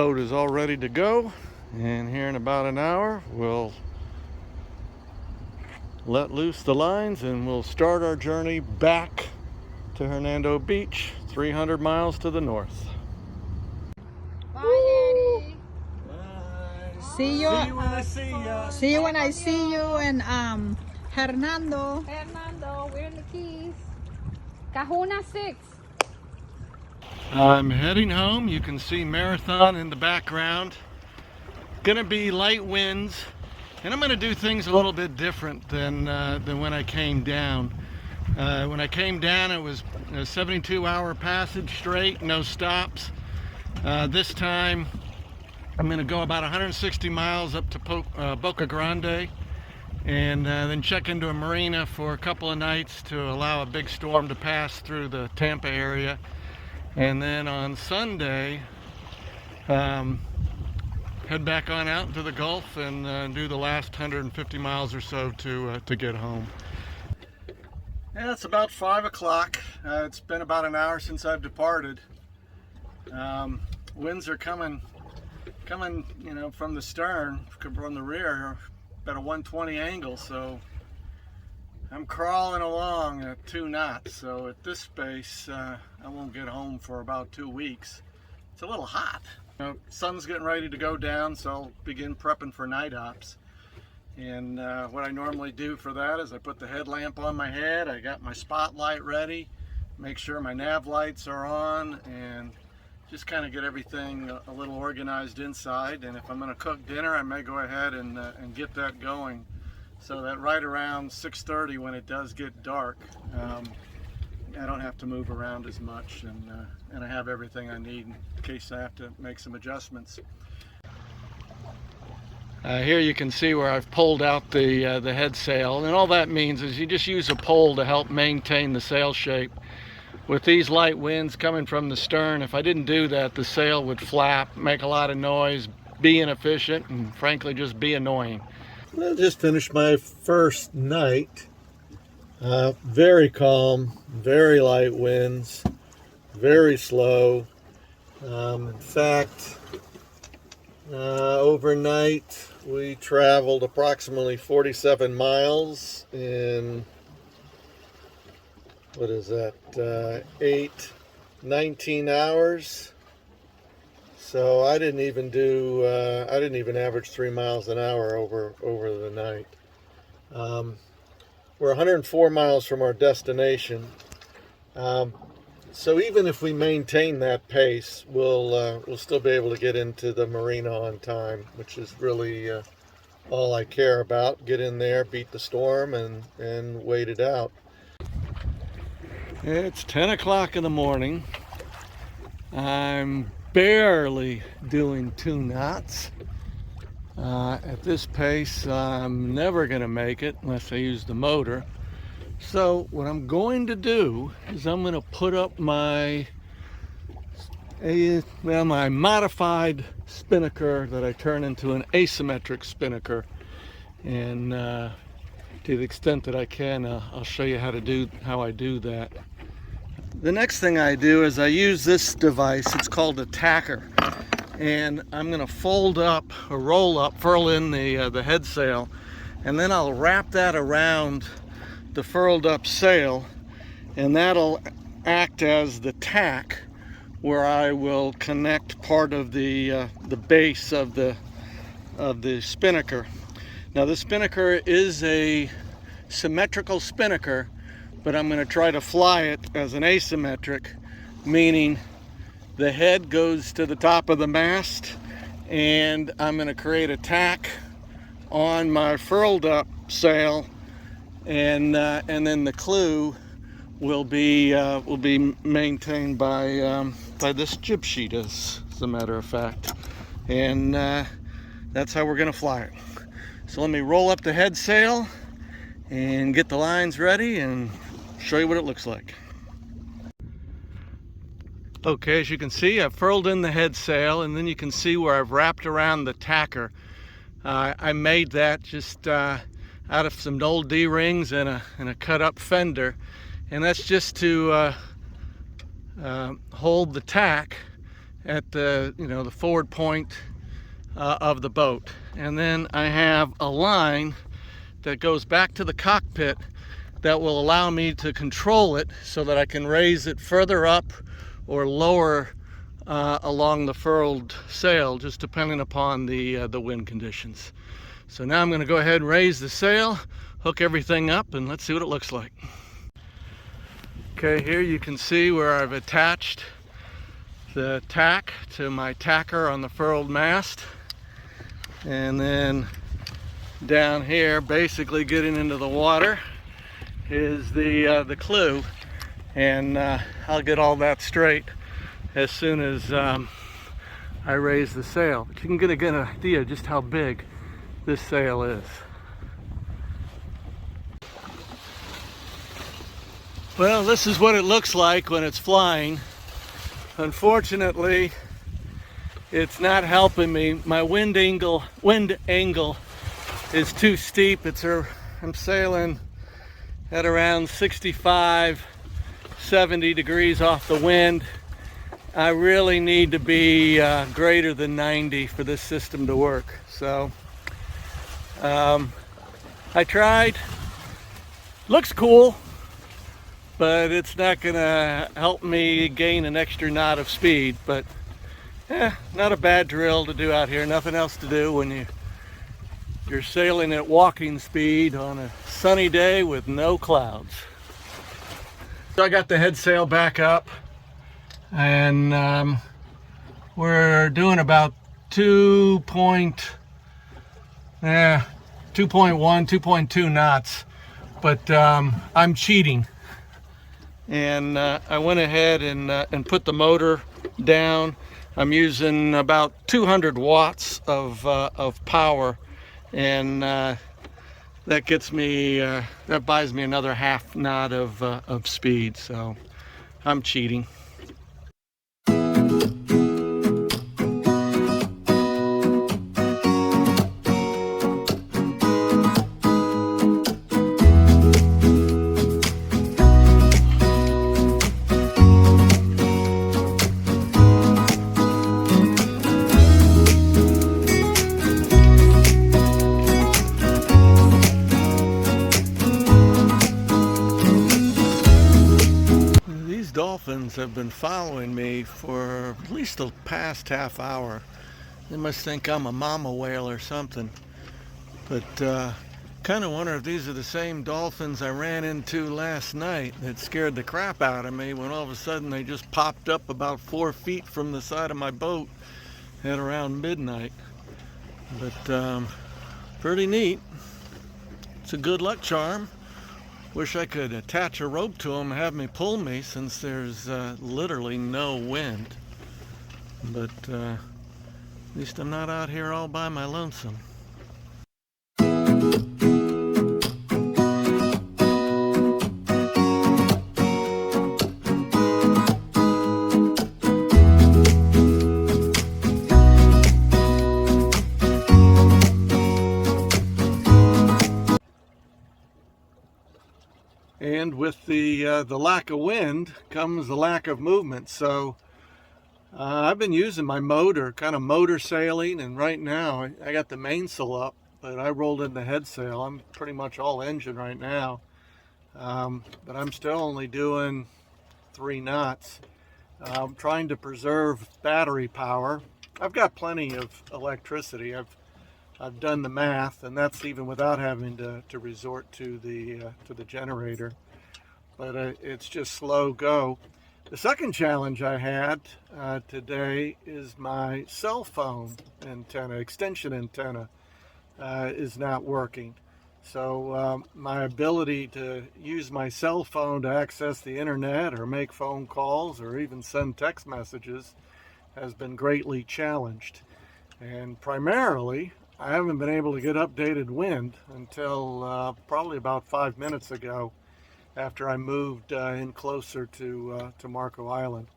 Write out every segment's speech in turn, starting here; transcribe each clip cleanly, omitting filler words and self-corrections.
boat is all ready to go, and here in about an hour we'll let loose the lines and we'll start our journey back to Hernando Beach, 300 miles to the north. Bye, Eddie. Bye. See you. See you when I see ya. See you when I see you in Hernando. Hernando, we're in the Keys. Kahuna 6. I'm heading home. You can see Marathon in the background. Gonna be light winds, and I'm gonna do things a little bit different than when I came down. When I came down, it was a 72-hour passage straight, no stops. This time, I'm gonna go about 160 miles up to Boca Grande, and then check into a marina for a couple of nights to allow a big storm to pass through the Tampa area. And then on Sunday, head back on out into the Gulf and do the last 150 miles or so to get home. Yeah, it's about 5 o'clock. It's been about an hour since I've departed. Winds are coming, you know, from the stern, from the rear, about a 120 angle. So I'm crawling along at 2 knots. So at this pace, I won't get home for about 2 weeks. It's a little hot. You know, sun's getting ready to go down, so I'll begin prepping for night ops. And what I normally do for that is I put the headlamp on my head, I got my spotlight ready, make sure my nav lights are on, and just kind of get everything a little organized inside. And if I'm going to cook dinner, I may go ahead and get that going, so that right around 6:30 when it does get dark, I don't have to move around as much, and I have everything I need in case I have to make some adjustments. Here you can see where I've pulled out the head sail, and all that means is you just use a pole to help maintain the sail shape. With these light winds coming from the stern, if I didn't do that, the sail would flap, make a lot of noise, be inefficient, and frankly just be annoying. I just finished my first night. Very calm, very light winds, very slow. In fact, overnight we traveled approximately 47 miles in, what is that, 19 hours. So I didn't even average 3 miles an hour over the night. We're 104 miles from our destination. So even if we maintain that pace, we'll still be able to get into the marina on time, which is really all I care about. Get in there, beat the storm, and wait it out. It's 10 o'clock in the morning. I'm barely doing 2 knots. At this pace, I'm never going to make it unless I use the motor. So what I'm going to do is I'm going to put up my modified spinnaker that I turn into an asymmetric spinnaker, and to the extent that I can, I'll show you how I do that. The next thing I do is I use this device. It's called a tacker, and I'm going to fold up or roll up, furl in the head sail, and then I'll wrap that around the furled up sail, and that'll act as the tack where I will connect part of the base of the spinnaker. Now the spinnaker is a symmetrical spinnaker, but I'm going to try to fly it as an asymmetric, meaning the head goes to the top of the mast, and I'm going to create a tack on my furled up sail, and then the clew will be maintained by this jib sheet, as a matter of fact, and that's how we're going to fly it. So let me roll up the head sail and get the lines ready and show you what it looks like. Okay, as you can see, I've furled in the head sail, and then you can see where I've wrapped around the tacker. I made that just out of some old D-rings and a cut-up fender, and that's just to hold the tack at the, the forward point of the boat. And then I have a line that goes back to the cockpit that will allow me to control it so that I can raise it further up or lower along the furled sail, just depending upon the wind conditions. So now I'm going to go ahead and raise the sail, hook everything up, and let's see what it looks like. Okay, here you can see where I've attached the tack to my tacker on the furled mast. And then down here, basically getting into the water, is the clue. And I'll get all that straight as soon as I raise the sail. But you can get an idea just how big this sail is. Well, this is what it looks like when it's flying. Unfortunately, it's not helping me. My wind angle is too steep. I'm sailing at around 65, 70 degrees off the wind. I really need to be greater than 90 for this system to work. So I tried. Looks cool, but it's not gonna help me gain an extra knot of speed. But not a bad drill to do out here. Nothing else to do when you're sailing at walking speed on a sunny day with no clouds. So I got the head sail back up, and we're doing about 2.2 knots, but I'm cheating. And I went ahead and put the motor down. I'm using about 200 watts of power, and that gets me, that buys me another half knot of speed. So I'm cheating. Dolphins have been following me for at least the past half hour. They must think I'm a mama whale or something. But kind of wonder if these are the same dolphins I ran into last night that scared the crap out of me when all of a sudden they just popped up about 4 feet from the side of my boat at around midnight. But pretty neat. It's a good luck charm. Wish I could attach a rope to them and have me pull me, since there's literally no wind. But at least I'm not out here all by my lonesome. And with the lack of wind comes the lack of movement. So I've been using my motor, kind of motor sailing, and right now I got the mainsail up, but I rolled in the head sail. I'm pretty much all engine right now, but I'm still only doing 3 knots. I'm trying to preserve battery power. I've got plenty of electricity. I've done the math, and that's even without having to resort to the generator. But it's just slow go. The second challenge I had today is my cell phone antenna, extension antenna, is not working. So my ability to use my cell phone to access the internet or make phone calls or even send text messages has been greatly challenged. And primarily, I haven't been able to get updated wind until probably about 5 minutes ago, after I moved in closer to Marco Island.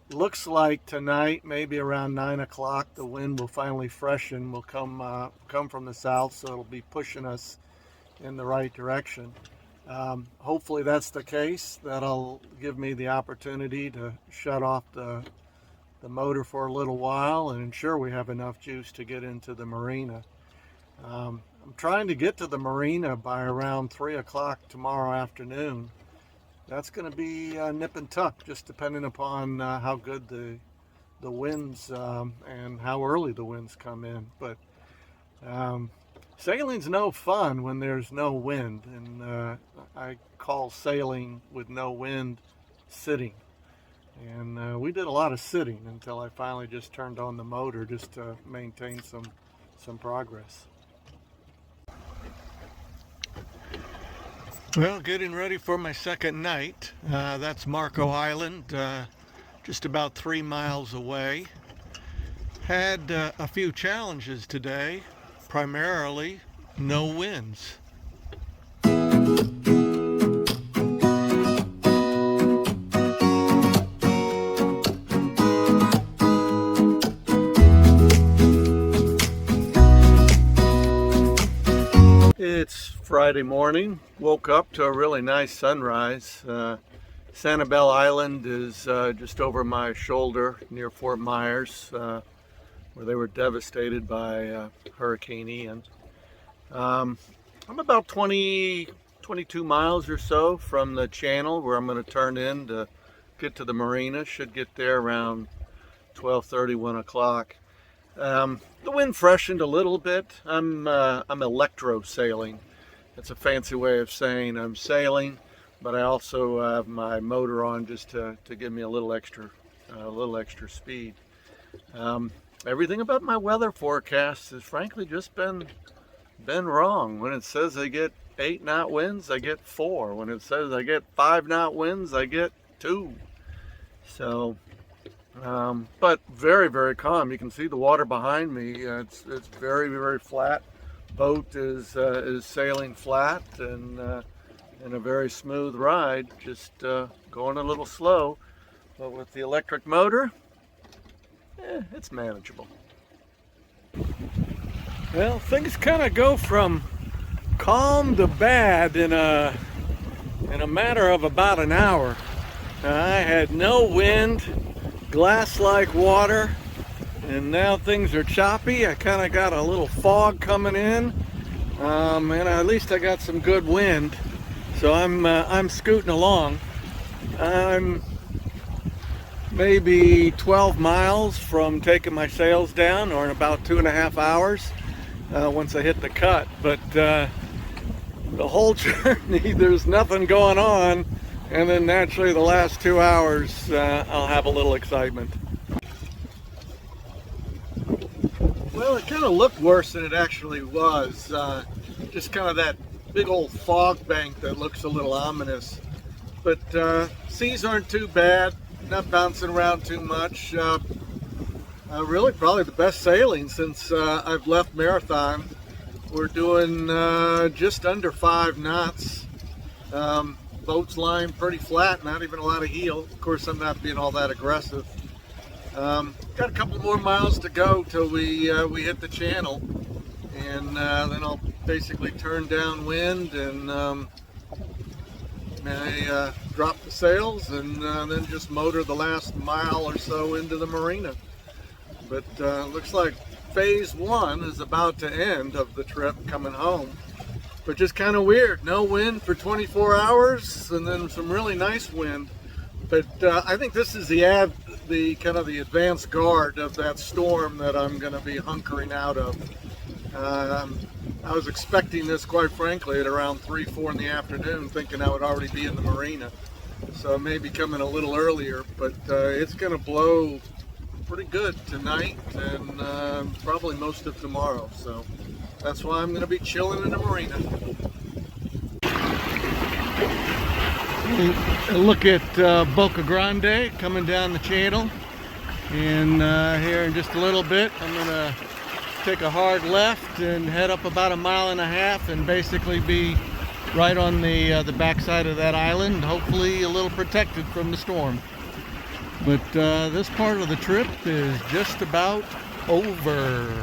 Looks like tonight, maybe around 9 o'clock, the wind will finally freshen, will come from the south, so it'll be pushing us in the right direction. Hopefully that's the case. That'll give me the opportunity to shut off the motor for a little while and ensure we have enough juice to get into the marina. I'm trying to get to the marina by around 3 o'clock tomorrow afternoon. That's going to be nip and tuck, just depending upon how good the winds and how early the winds come in. But sailing's no fun when there's no wind, and I call sailing with no wind sitting. And we did a lot of sitting until I finally just turned on the motor just to maintain some progress. Well, getting ready for my second night. That's Marco Island, just about 3 miles away. Had a few challenges today, primarily no winds. It's Friday morning. Woke up to a really nice sunrise. Sanibel Island is just over my shoulder near Fort Myers, where they were devastated by Hurricane Ian. I'm about 22 miles or so from the channel where I'm going to turn in to get to the marina. Should get there around 12:30, 1 o'clock. The wind freshened a little bit. I'm electro sailing. It's a fancy way of saying I'm sailing, but I also have my motor on just to give me a little extra speed. Everything about my weather forecast has frankly just been wrong. When it says I get 8-knot winds, I get 4. When it says I get 5-knot winds, I get 2. So, but very, very calm. You can see the water behind me. It's very, very flat. Boat is sailing flat and in a very smooth ride. Just going a little slow, but with the electric motor, it's manageable. Well, things kind of go from calm to bad in a matter of about an hour. I had no wind, glass-like water, and now things are choppy. I kind of got a little fog coming in, and at least I got some good wind. So I'm scooting along. I'm maybe 12 miles from taking my sails down, or in about 2.5 hours once I hit the cut. But the whole journey, there's nothing going on, and then naturally the last 2 hours I'll have a little excitement. Well, it kind of looked worse than it actually was. Just kind of that big old fog bank that looks a little ominous. But seas aren't too bad, not bouncing around too much. Really probably the best sailing since I've left Marathon. We're doing just under 5 knots. Boat's lying pretty flat, not even a lot of heel. Of course, I'm not being all that aggressive. Got a couple more miles to go till we hit the channel, and then I'll basically turn downwind and drop the sails and then just motor the last mile or so into the marina. But looks like phase 1 is about to end of the trip coming home. But just kind of weird, no wind for 24 hours and then some really nice wind. But I think this is the kind of the advanced guard of that storm that I'm going to be hunkering out of. I was expecting this, quite frankly, at around 3, 4 in the afternoon, thinking I would already be in the marina. So maybe coming a little earlier, but it's going to blow pretty good tonight and probably most of tomorrow. So that's why I'm going to be chilling in the marina. Look at Boca Grande coming down the channel, and here in just a little bit I'm going to take a hard left and head up about 1.5 miles and basically be right on the backside of that island, hopefully a little protected from the storm. But this part of the trip is just about over.